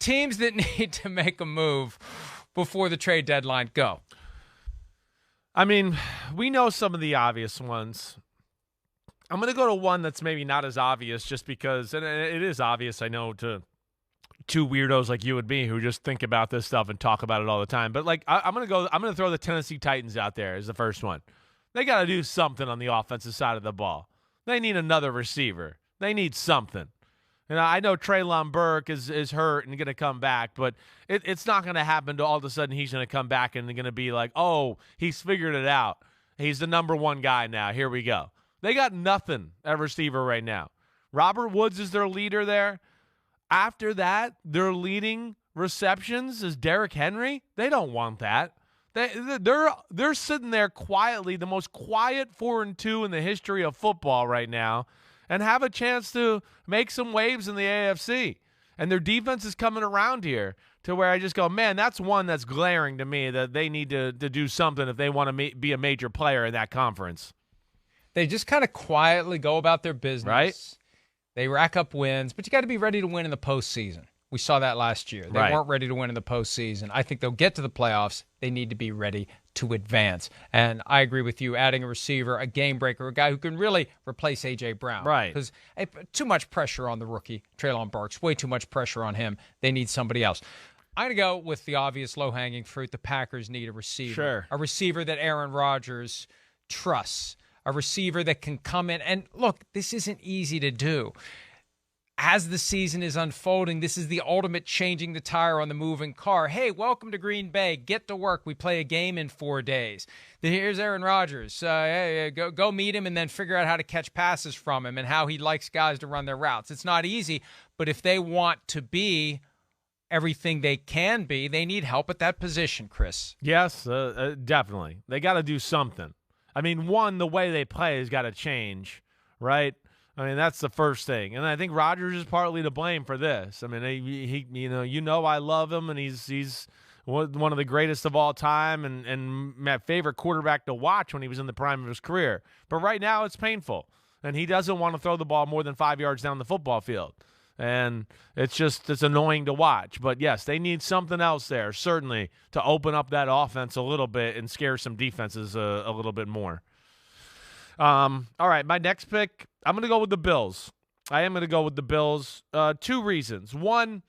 teams that need to make a move before the trade deadline, go. I mean, we know some of the obvious ones. I'm going to go to one that's maybe not as obvious just because, and it is obvious, I know, to two weirdos like you and me who just think about this stuff and talk about it all the time. But, like, I'm going to throw the Tennessee Titans out there as the first one. They got to do something on the offensive side of the ball. They need another receiver. They need something. And I know Treylon Burke is hurt and going to come back, but it's not going to happen to all of a sudden he's going to come back and they're going to be like, oh, he's figured it out. He's the number one guy now. Here we go. They got nothing at receiver right now. Robert Woods is their leader there. After that, their leading receptions is Derrick Henry. They don't want that. They're sitting there quietly, the most quiet 4-2 in the history of football right now, and have a chance to make some waves in the AFC. And their defense is coming around here to where I just go, man, that's one that's glaring to me that they need to do something if they want to be a major player in that conference. They just kind of quietly go about their business. Right. They rack up wins, but you got to be ready to win in the postseason. We saw that last year. They weren't ready to win in the postseason. I think they'll get to the playoffs. They need to be ready to advance. And I agree with you, adding a receiver, a game breaker, a guy who can really replace A.J. Brown. Right. Because too much pressure on the rookie, Treylon Burks, way too much pressure on him. They need somebody else. I'm going to go with the obvious low-hanging fruit. The Packers need a receiver. Sure. A receiver that Aaron Rodgers trusts. A receiver that can come in. And look, this isn't easy to do. As the season is unfolding, this is the ultimate changing the tire on the moving car. Hey, welcome to Green Bay. Get to work. We play a game in 4 days. Here's Aaron Rodgers. Hey, go meet him and then figure out how to catch passes from him and how he likes guys to run their routes. It's not easy, but if they want to be everything they can be, they need help at that position, Chris. Yes, definitely. They got to do something. I mean, one, the way they play has got to change, right? I mean, that's the first thing. And I think Rodgers is partly to blame for this. I mean, he I love him, and he's one of the greatest of all time and my favorite quarterback to watch when he was in the prime of his career. But right now it's painful, and he doesn't want to throw the ball more than 5 yards down the football field. And it's annoying to watch. But, yes, they need something else there, certainly, to open up that offense a little bit and scare some defenses a little bit more. All right, my next pick, I'm going to go with the Bills. I am going to go with the Bills. Two reasons. One,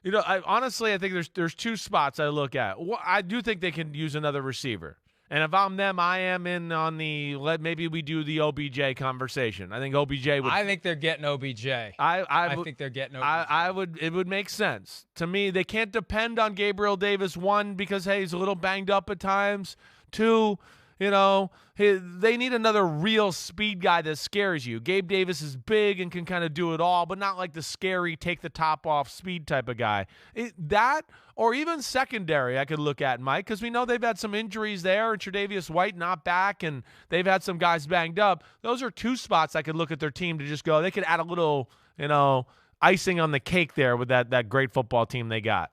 I think there's two spots I look at. I do think they can use another receiver. And if I'm them, I am in on maybe we do the OBJ conversation. I think OBJ would. I think they're getting OBJ. I think they're getting OBJ. It would make sense. To me, they can't depend on Gabriel Davis, one, because, hey, he's a little banged up at times. Two, they need another real speed guy that scares you. Gabe Davis is big and can kind of do it all, but not like the scary, take the top off speed type of guy. That or even secondary I could look at, Mike, because we know they've had some injuries there, and Tre'Davious White not back, and they've had some guys banged up. Those are two spots I could look at their team to just go, they could add a little, icing on the cake there with that great football team they got.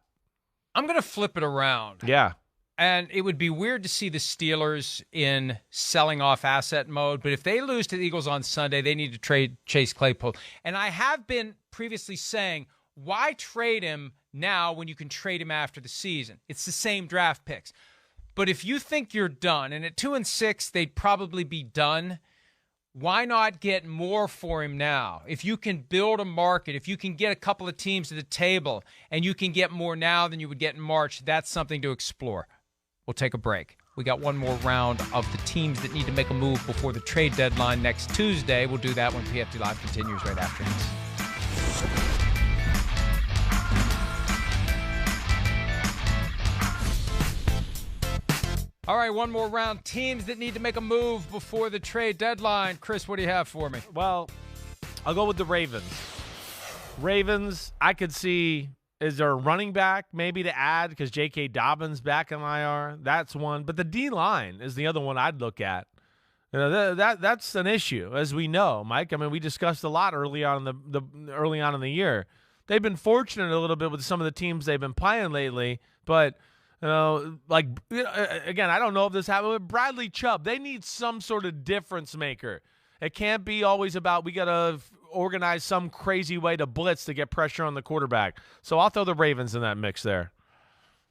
I'm going to flip it around. Yeah. And it would be weird to see the Steelers in selling off asset mode, but if they lose to the Eagles on Sunday, they need to trade Chase Claypool. And I have been previously saying, why trade him now when you can trade him after the season? It's the same draft picks. But if you think you're done, and at 2-6, they'd probably be done, why not get more for him now? If you can build a market, if you can get a couple of teams to the table, and you can get more now than you would get in March, that's something to explore. We'll take a break. We got one more round of the teams that need to make a move before the trade deadline next Tuesday. We'll do that when PFT Live continues right after this. All right, one more round. Teams that need to make a move before the trade deadline. Chris, what do you have for me? Well, I'll go with the Ravens. Ravens, I could see... Is there a running back maybe to add because J.K. Dobbins back in IR? That's one. But the D-line is the other one I'd look at. That's an issue, as we know, Mike. I mean, we discussed a lot early on in the year. They've been fortunate a little bit with some of the teams they've been playing lately, but again, I don't know if this happened with Bradley Chubb. They need some sort of difference maker. It can't be always about we got to organize some crazy way to blitz to get pressure on the quarterback. So I'll throw the Ravens in that mix there.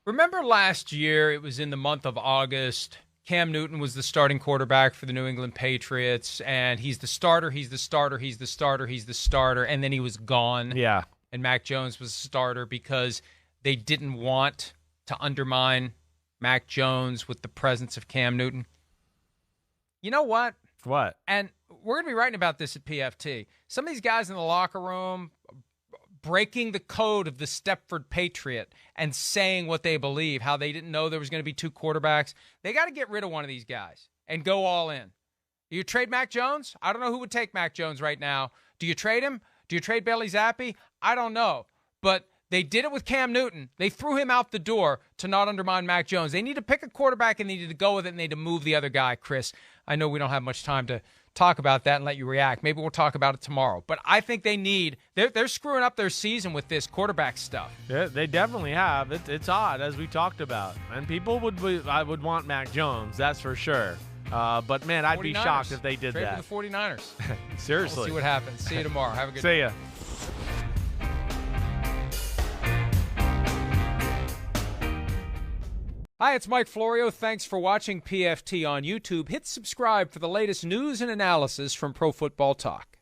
Remember last year, it was in the month of August. Cam Newton was the starting quarterback for the New England Patriots, and he's the starter, he's the starter, he's the starter, he's the starter, and then he was gone. Yeah. And Mac Jones was the starter because they didn't want to undermine Mac Jones with the presence of Cam Newton. You know what? What? And we're going to be writing about this at PFT. Some of these guys in the locker room breaking the code of the Stepford Patriot and saying what they believe, how they didn't know there was going to be two quarterbacks. They got to get rid of one of these guys and go all in. Do you trade Mac Jones? I don't know who would take Mac Jones right now. Do you trade him? Do you trade Bailey Zappi? I don't know. But they did it with Cam Newton. They threw him out the door to not undermine Mac Jones. They need to pick a quarterback and they need to go with it and they need to move the other guy, Chris. I know we don't have much time to talk about that and let you react. Maybe we'll talk about it tomorrow. But I think they need – they're screwing up their season with this quarterback stuff. Yeah, they definitely have. It's odd, as we talked about. And people would want Mac Jones, that's for sure. But, man, I'd be shocked if they did Trade that. for the 49ers. Seriously. We'll see what happens. See you tomorrow. Have a good day. See ya. Hi, it's Mike Florio. Thanks for watching PFT on YouTube. Hit subscribe for the latest news and analysis from Pro Football Talk.